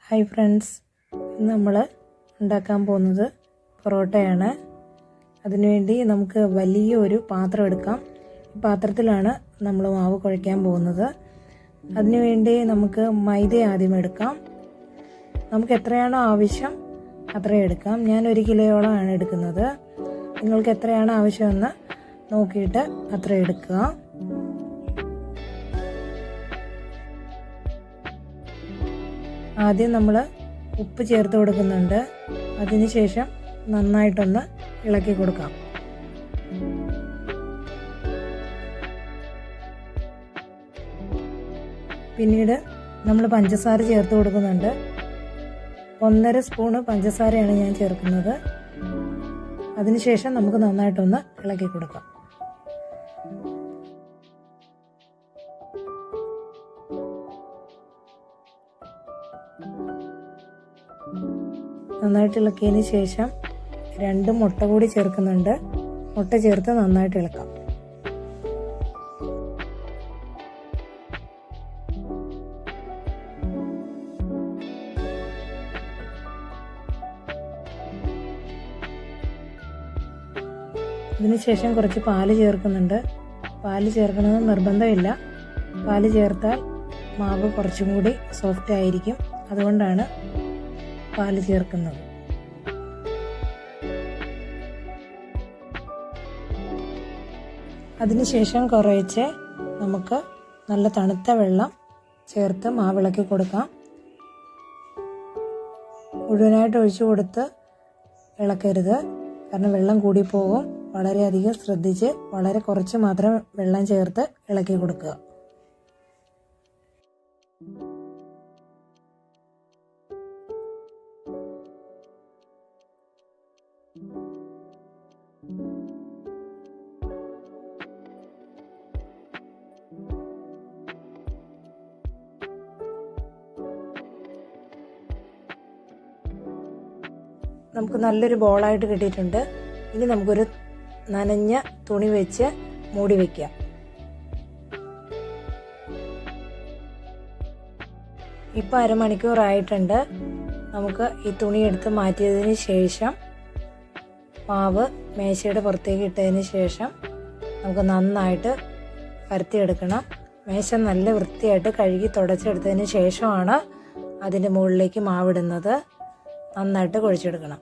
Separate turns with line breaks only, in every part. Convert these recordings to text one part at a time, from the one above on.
Hi friends, ഇന്ന് നമ്മൾ ഉണ്ടാക്കാൻ പോകുന്നത് പൊറോട്ടയാണ്. അതിനുവേണ്ടി നമുക്ക് വലിയൊരു പാത്രം എടുക്കാം. ഈ പാത്രത്തിലാണ് നമ്മൾ മാവ് കുഴയ്ക്കാൻ പോകുന്നത്. അതിനുവേണ്ടി നമുക്ക് മൈദ ആദ്യം എടുക്കാം. നമുക്ക് എത്രയാണോ ആവശ്യം അത്രയും എടുക്കാം. ഞാൻ 1 കിലോയോളമാണ് എടുക്കുന്നത്. നിങ്ങൾക്ക് എത്രയാണ് ആവശ്യമെന്ന് നോക്കിയിട്ട് അത്ര എടുക്കുക. ആദ്യം നമ്മൾ ഉപ്പ് ചേർത്ത് കൊടുക്കുന്നുണ്ട്. അതിനുശേഷം നന്നായിട്ടൊന്ന് ഇളക്കി കൊടുക്കാം. പിന്നീട് നമ്മൾ പഞ്ചസാര ചേർത്ത് കൊടുക്കുന്നുണ്ട്. 1.5 സ്പൂണ് പഞ്ചസാരയാണ് ഞാൻ ചേർക്കുന്നത്. അതിനുശേഷം നമുക്ക് നന്നായിട്ടൊന്ന് ഇളക്കി കൊടുക്കാം. നന്നായിട്ട് ഇളക്കിയതിന് ശേഷം 2 മുട്ട കൂടി ചേർക്കുന്നുണ്ട്. മുട്ട ചേർത്ത് നന്നായിട്ട് ഇളക്കാം. ഇതിനുശേഷം കുറച്ച് പാല് ചേർക്കുന്നുണ്ട്. പാല് ചേർക്കണമെന്ന് നിർബന്ധമില്ല. പാല് ചേർത്താൽ മാവ് കുറച്ചും കൂടി സോഫ്റ്റ് ആയിരിക്കും. അതുകൊണ്ടാണ് പാല് ചേർക്കുന്നത്. അതിനുശേഷം കുറേശ്ശെ നമുക്ക് നല്ല തണുത്ത വെള്ളം ചേർത്ത് മാവിളക്കി കൊടുക്കാം. മുഴുവനായിട്ട് ഒഴിച്ചു കൊടുത്ത് ഇളക്കരുത്, കാരണം വെള്ളം കൂടി പോകും. വളരെയധികം ശ്രദ്ധിച്ച് വളരെ കുറച്ച് മാത്രം വെള്ളം ചേർത്ത് ഇളക്കി കൊടുക്കുക. നമുക്ക് നല്ലൊരു ബോളായിട്ട് കിട്ടിയിട്ടുണ്ട്. ഇനി നമുക്കൊരു നനഞ്ഞ തുണി വെച്ച് മൂടി വയ്ക്കാം. ഇപ്പം 1/2 മണിക്കൂറായിട്ടുണ്ട്. നമുക്ക് ഈ തുണി എടുത്ത് മാറ്റിയതിന് ശേഷം മാവ് മേശയുടെ പുറത്തേക്ക് ഇട്ടതിന് ശേഷം നമുക്ക് നന്നായിട്ട് പരത്തിയെടുക്കണം. മേശ നല്ല വൃത്തിയായിട്ട് കഴുകി തുടച്ചെടുത്തതിന് ശേഷമാണ് അതിൻ്റെ മുകളിലേക്ക് മാവിടുന്നത്. നന്നായിട്ട് കുഴച്ചെടുക്കണം.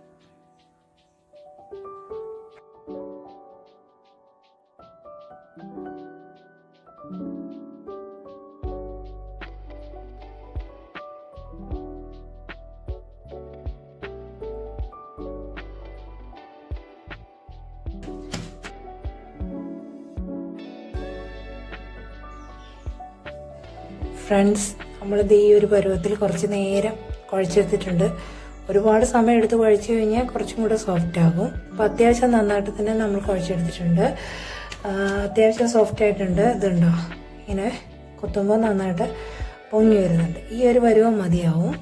ഫ്രണ്ട്സ്, നമ്മളിത് ഈ ഒരു പരുവത്തിൽ കുറച്ച് നേരം കുഴച്ചെടുത്തിട്ടുണ്ട്. ഒരുപാട് സമയം എടുത്ത് കുഴച്ച് കഴിഞ്ഞാൽ കുറച്ചും കൂടെ സോഫ്റ്റ് ആകും. അപ്പോൾ അത്യാവശ്യം നന്നായിട്ട് തന്നെ നമ്മൾ കുഴച്ചെടുത്തിട്ടുണ്ട്. അത്യാവശ്യം സോഫ്റ്റ് ആയിട്ടുണ്ട്. ഇതുണ്ടോ, ഇങ്ങനെ കുത്തുമ്പോൾ നന്നായിട്ട് പൊങ്ങി വരുന്നുണ്ട്. ഈ ഒരു പരുവം മതിയാവും.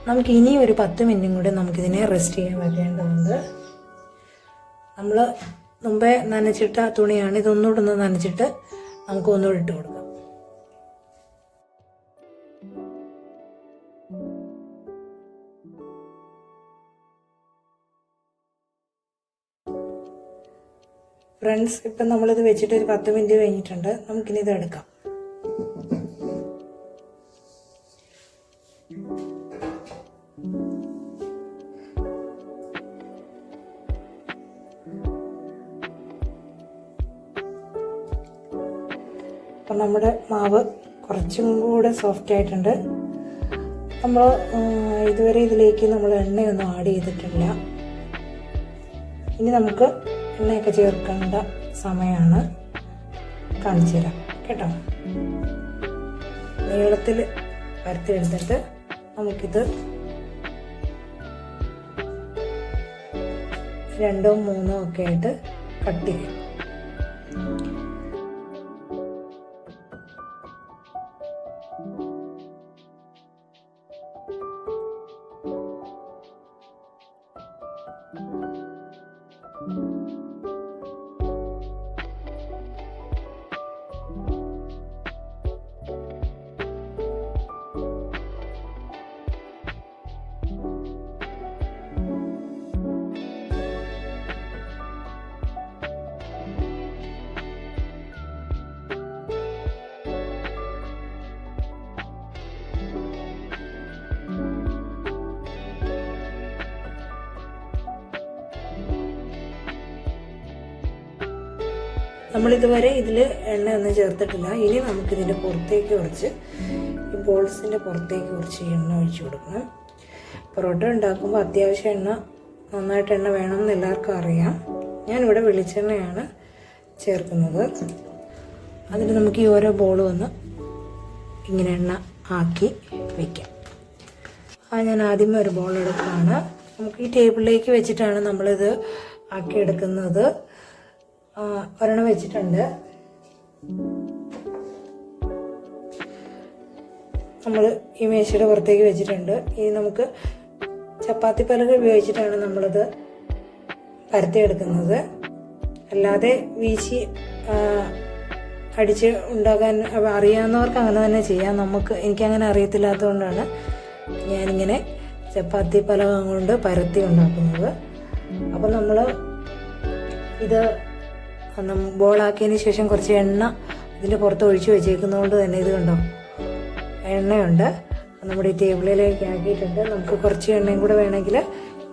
നമുക്ക് ഇനി ഒരു 10 മിനിറ്റും കൂടി നമുക്കിതിനെ റെസ്റ്റ് ചെയ്യാൻ വെക്കേണ്ടതുണ്ട്. നമ്മൾ മുമ്പേ നനച്ചിട്ട തുണിയാണ്. ഇതൊന്നുകൂടെ ഒന്ന് നനച്ചിട്ട് നമുക്ക് ഒന്നുകൂടി ഇട്ട് കൊടുക്കാം. ഫ്രണ്ട്സ്, ഇപ്പം നമ്മളിത് വെച്ചിട്ട് ഒരു 10 മിനിറ്റ് കഴിഞ്ഞിട്ടുണ്ട്. നമുക്കിനി ഇത് എടുക്കാം. അപ്പം നമ്മുടെ മാവ് കുറച്ചും കൂടെ സോഫ്റ്റ് ആയിട്ടുണ്ട്. നമ്മൾ ഇതുവരെ ഇതിലേക്ക് നമ്മൾ എണ്ണയൊന്നും ആഡ് ചെയ്തിട്ടില്ല. ഇനി നമുക്ക് എണ്ണയൊക്കെ ചേർക്കേണ്ട സമയമാണ്. കാണിച്ചു തരാം കേട്ടോ. നീളത്തിൽ പരത്തിയെടുത്തിട്ട് നമുക്കിത് 2 3 ഒക്കെ ആയിട്ട് കട്ട് ചെയ്യാം. നമ്മളിതുവരെ ഇതിൽ എണ്ണയൊന്നും ചേർത്തിട്ടില്ല. ഇനി നമുക്കിതിൻ്റെ പുറത്തേക്ക് കുറച്ച്, ഈ ബോൾസിൻ്റെ പുറത്തേക്ക് കുറച്ച് എണ്ണ ഒഴിച്ചു കൊടുക്കണം. പൊറോട്ട ഉണ്ടാക്കുമ്പോൾ അത്യാവശ്യം നന്നായിട്ട് എണ്ണ വേണമെന്ന് എല്ലാവർക്കും അറിയാം. ഞാനിവിടെ വെളിച്ചെണ്ണയാണ് ചേർക്കുന്നത്. അതിന് നമുക്ക് ഈ ഓരോ ബോളും ഒന്ന് ഇങ്ങനെ എണ്ണ ആക്കി വയ്ക്കാം. ഞാൻ ആദ്യമേ ഒരു ബോൾ എടുക്കുകയാണ്. നമുക്ക് ഈ ടേബിളിലേക്ക് വെച്ചിട്ടാണ് നമ്മളിത് ആക്കിയെടുക്കുന്നത്. ഒരെണ്ണം വെച്ചിട്ടുണ്ട്. നമ്മൾ ഈ മേശയുടെ പുറത്തേക്ക് വെച്ചിട്ടുണ്ട്. ഇനി നമുക്ക് ചപ്പാത്തി പലക ഉപയോഗിച്ചിട്ടാണ് നമ്മളിത് പരത്തിയെടുക്കുന്നത്. അല്ലാതെ വീശി അടിച്ച് ഉണ്ടാക്കാൻ അറിയാവുന്നവർക്ക് അങ്ങനെ തന്നെ ചെയ്യാം. എനിക്കങ്ങനെ അറിയത്തില്ലാത്തതുകൊണ്ടാണ് ഞാനിങ്ങനെ ചപ്പാത്തി പലക കൊണ്ട് പരത്തി ഉണ്ടാക്കുന്നത്. അപ്പം നമ്മൾ ഇത് ബോളാക്കിയതിന് ശേഷം കുറച്ച് എണ്ണ ഇതിൻ്റെ പുറത്ത് ഒഴിച്ച് വെച്ചേക്കുന്നതുകൊണ്ട് തന്നെ ഇത് കണ്ടോ, എണ്ണയുണ്ട്. നമ്മുടെ ഈ ടേബിളിലേക്ക് ആക്കിയിട്ടുണ്ട്. നമുക്ക് കുറച്ച് എണ്ണയും കൂടെ വേണമെങ്കിൽ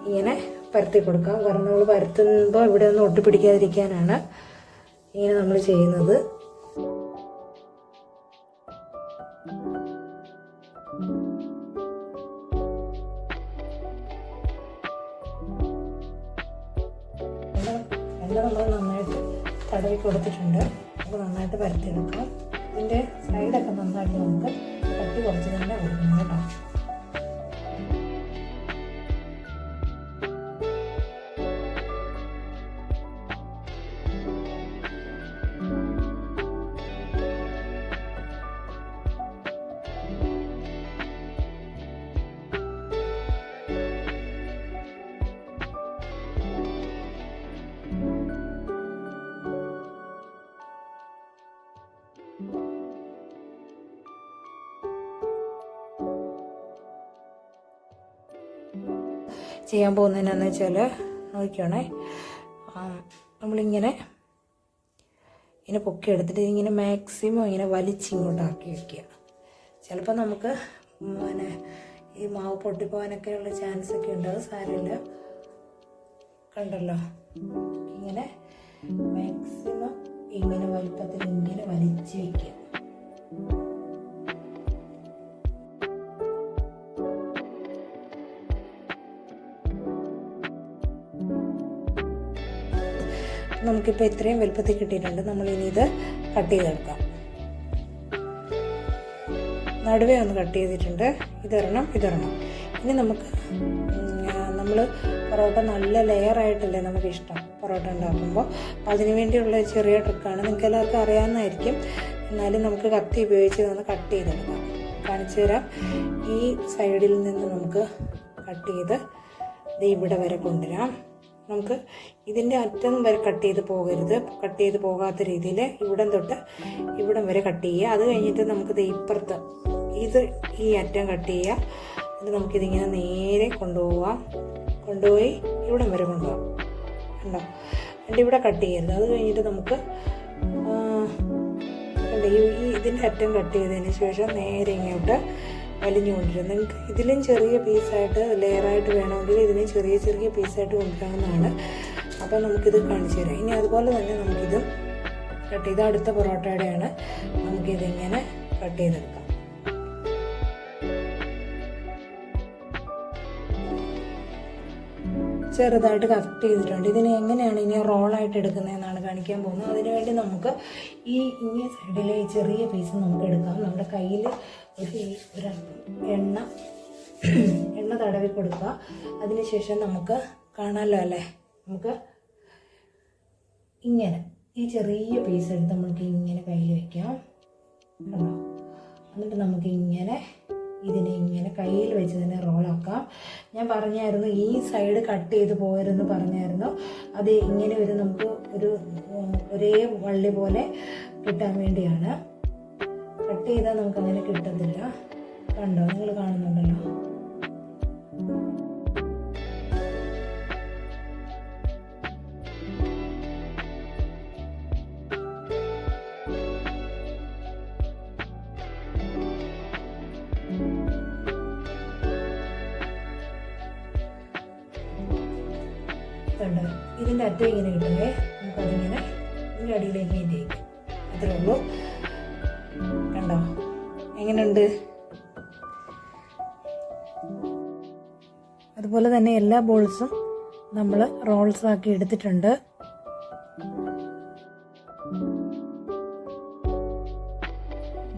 ഇങ്ങനെ പരത്തി കൊടുക്കാം. കാരണം നമ്മൾ പരത്തുമ്പോൾ ഇവിടെ ഒന്നും ഒട്ടിപ്പിടിക്കാതിരിക്കാനാണ് ഇങ്ങനെ നമ്മൾ ചെയ്യുന്നത്. എണ്ണ നമ്മൾ നന്നായിട്ട് തടവി കൊടുത്തിട്ടുണ്ട്. നമുക്ക് നന്നായിട്ട് പരത്തിയെടുക്കാം. ഇതിൻ്റെ സൈഡൊക്കെ നന്നായിട്ട് നമുക്ക് കട്ടി കുറച്ച് തന്നെ കൊടുക്കണം കേട്ടോ. ചെയ്യാൻ പോകുന്നതിനാന്ന് വെച്ചാൽ നോക്കിക്കോണേ, നമ്മളിങ്ങനെ പൊക്കി എടുത്തിട്ട് ഇങ്ങനെ മാക്സിമം ഇങ്ങനെ വലിച്ചിങ്ങോട്ടാക്കി വയ്ക്കുക. ചിലപ്പോൾ നമുക്ക് ഈ മാവ് പൊട്ടിപ്പോകാനൊക്കെയുള്ള ചാൻസ് ഒക്കെ ഉണ്ട്. അത് സാരമില്ല. കണ്ടല്ലോ, ഇങ്ങനെ മാക്സിമം ഇങ്ങനെ വലിപ്പത്തിൽ ഇങ്ങനെ വലിച്ച് വയ്ക്കുക. നമുക്കിപ്പോൾ ഇത്രയും വലുപ്പത്തിൽ കിട്ടിയിട്ടുണ്ട്. നമ്മളിനി ഇത് കട്ട് ചെയ്തെടുക്കാം. നടുവേ ഒന്ന് കട്ട് ചെയ്തിട്ടുണ്ട്. ഇതൊരെണ്ണം. ഇനി നമ്മൾ പൊറോട്ട നല്ല ലെയറായിട്ടല്ലേ നമുക്കിഷ്ടം പൊറോട്ട ഉണ്ടാക്കുമ്പോൾ. അപ്പോൾ അതിന് വേണ്ടിയുള്ള ചെറിയ ട്രിക്കാണ്. നിങ്ങൾക്ക് എല്ലാവർക്കും അറിയാവുന്നതായിരിക്കും. എന്നാലും നമുക്ക് കത്തി ഉപയോഗിച്ച് ഒന്ന് കട്ട് ചെയ്തെടുക്കാം. കാണിച്ചു തരാം. ഈ സൈഡിൽ നിന്ന് നമുക്ക് കട്ട് ചെയ്ത് ഇത് ഇവിടെ വരെ കൊണ്ടുവരാം. നമുക്ക് ഇതിൻ്റെ അറ്റം വരെ കട്ട് ചെയ്ത് പോകാത്ത രീതിയിൽ ഇവിടം തൊട്ട് ഇവിടം വരെ കട്ട് ചെയ്യുക. അത് കഴിഞ്ഞിട്ട് നമുക്കിത് ഇപ്പുറത്ത് ഈ അറ്റം കട്ട് ചെയ്യുക. എന്നിട്ട് നമുക്കിതിങ്ങനെ നേരെ കൊണ്ടുപോയി ഇവിടം വരെ കൊണ്ടുപോകാം. കണ്ടോ, എന്നിട്ട് ഇവിടെ കട്ട് ചെയ്യരുത്. അത് കഴിഞ്ഞിട്ട് നമുക്ക് ഇതിൻ്റെ അറ്റം കട്ട് ചെയ്തതിന് ശേഷം നേരെ ഇങ്ങോട്ട് വലിഞ്ഞു കൊണ്ടുവരും. നിങ്ങൾക്ക് ഇതിലും ചെറിയ പീസായിട്ട് ലെയറായിട്ട് വേണമെങ്കിൽ ഇതിനെ ചെറിയ ചെറിയ പീസായിട്ട് കൊണ്ടുവരാവുന്നതാണ്. അപ്പോൾ നമുക്കിത് കാണിച്ചു തരാം. ഇനി അതുപോലെ തന്നെ നമുക്കിതും കട്ട് ചെയ്ത് അടുത്ത പൊറോട്ടയുടെയാണ്. നമുക്കിതിങ്ങനെ കട്ട് ചെയ്തെടുക്കാം. ചെറുതായിട്ട് കട്ട് ചെയ്തിട്ടുണ്ട്. ഇതിനെ എങ്ങനെയാണ് ഇനി റോളായിട്ട് എടുക്കുന്നതെന്നാണ് കാണിക്കാൻ പോകുന്നത്. അതിനുവേണ്ടി നമുക്ക് ഇങ്ങേ സൈഡിലെ ഈ ചെറിയ പീസ് നമുക്ക് എടുക്കാം. നമ്മുടെ കയ്യിൽ ഒരു എണ്ണ തടവി കൊടുക്കുക. അതിനുശേഷം നമുക്ക് കാണാമല്ലോ അല്ലേ, നമുക്ക് ഇങ്ങനെ ഈ ചെറിയ പീസ് എടുത്ത് നമുക്ക് ഇങ്ങനെ കയ്യിൽ വയ്ക്കാം. കണ്ടോ, എന്നിട്ട് നമുക്ക് ഇതിനെ ഇങ്ങനെ കയ്യിൽ വെച്ച് തന്നെ റോളാക്കാം. ഞാൻ പറഞ്ഞായിരുന്നു ഈ സൈഡ് കട്ട് ചെയ്ത് പോയതെന്ന് പറഞ്ഞായിരുന്നു. അത് ഇങ്ങനെ നമുക്ക് ഒരേ വള്ളി പോലെ കിട്ടാൻ വേണ്ടിയാണ്. കട്ട് ചെയ്താൽ നമുക്ക് അങ്ങനെ കിട്ടത്തില്ല. കണ്ടോ, നിങ്ങൾ കാണുന്നുണ്ടല്ലോ. ഇതിൻ്റെ അറ്റം ഇങ്ങനെ കിട്ടുമേ. നമുക്കതിങ്ങനെ ഒരു അടിയിലേക്ക് കയറ്റിയേക്കും. അത്രേ ഉള്ളൂ. കണ്ടോ എങ്ങനെയുണ്ട്? അതുപോലെ തന്നെ എല്ലാ ബോൾസും നമ്മൾ റോൾസ് ആക്കി എടുത്തിട്ടുണ്ട്.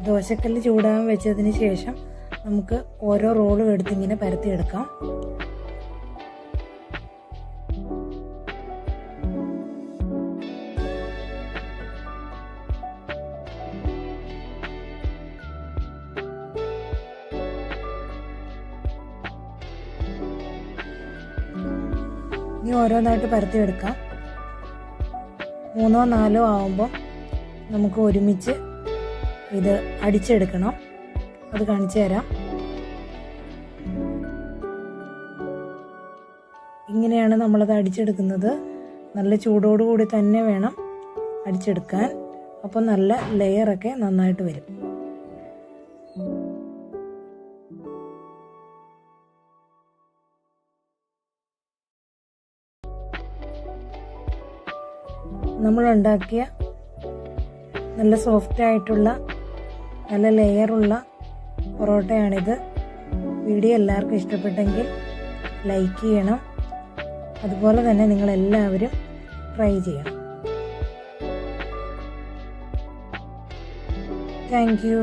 ദോശക്കല്ല് ചൂടാൻ വെച്ചതിന് ശേഷം നമുക്ക് ഓരോ റോളും എടുത്തിങ്ങനെ പരത്തിയെടുക്കാം. ഇനി ഓരോന്നായിട്ട് പരത്തിയെടുക്കാം. 3 4 ആവുമ്പോൾ നമുക്ക് ഒരുമിച്ച് ഇത് അടിച്ചെടുക്കണം. അത് കാണിച്ചു തരാം. ഇങ്ങനെയാണ് നമ്മളത് അടിച്ചെടുക്കുന്നത്. നല്ല ചൂടോടുകൂടി തന്നെ വേണം അടിച്ചെടുക്കാൻ. അപ്പോൾ നല്ല ലെയറൊക്കെ നന്നായിട്ട് വരും. നമ്മളുണ്ടാക്കിയ നല്ല സോഫ്റ്റ് ആയിട്ടുള്ള നല്ല ലെയറുള്ള പൊറോട്ടയാണിത്. വീഡിയോ എല്ലാവർക്കും ഇഷ്ടപ്പെട്ടെങ്കിൽ ലൈക്ക് ചെയ്യണം. അതുപോലെ തന്നെ നിങ്ങളെല്ലാവരും ട്രൈ ചെയ്യണം. Thank you.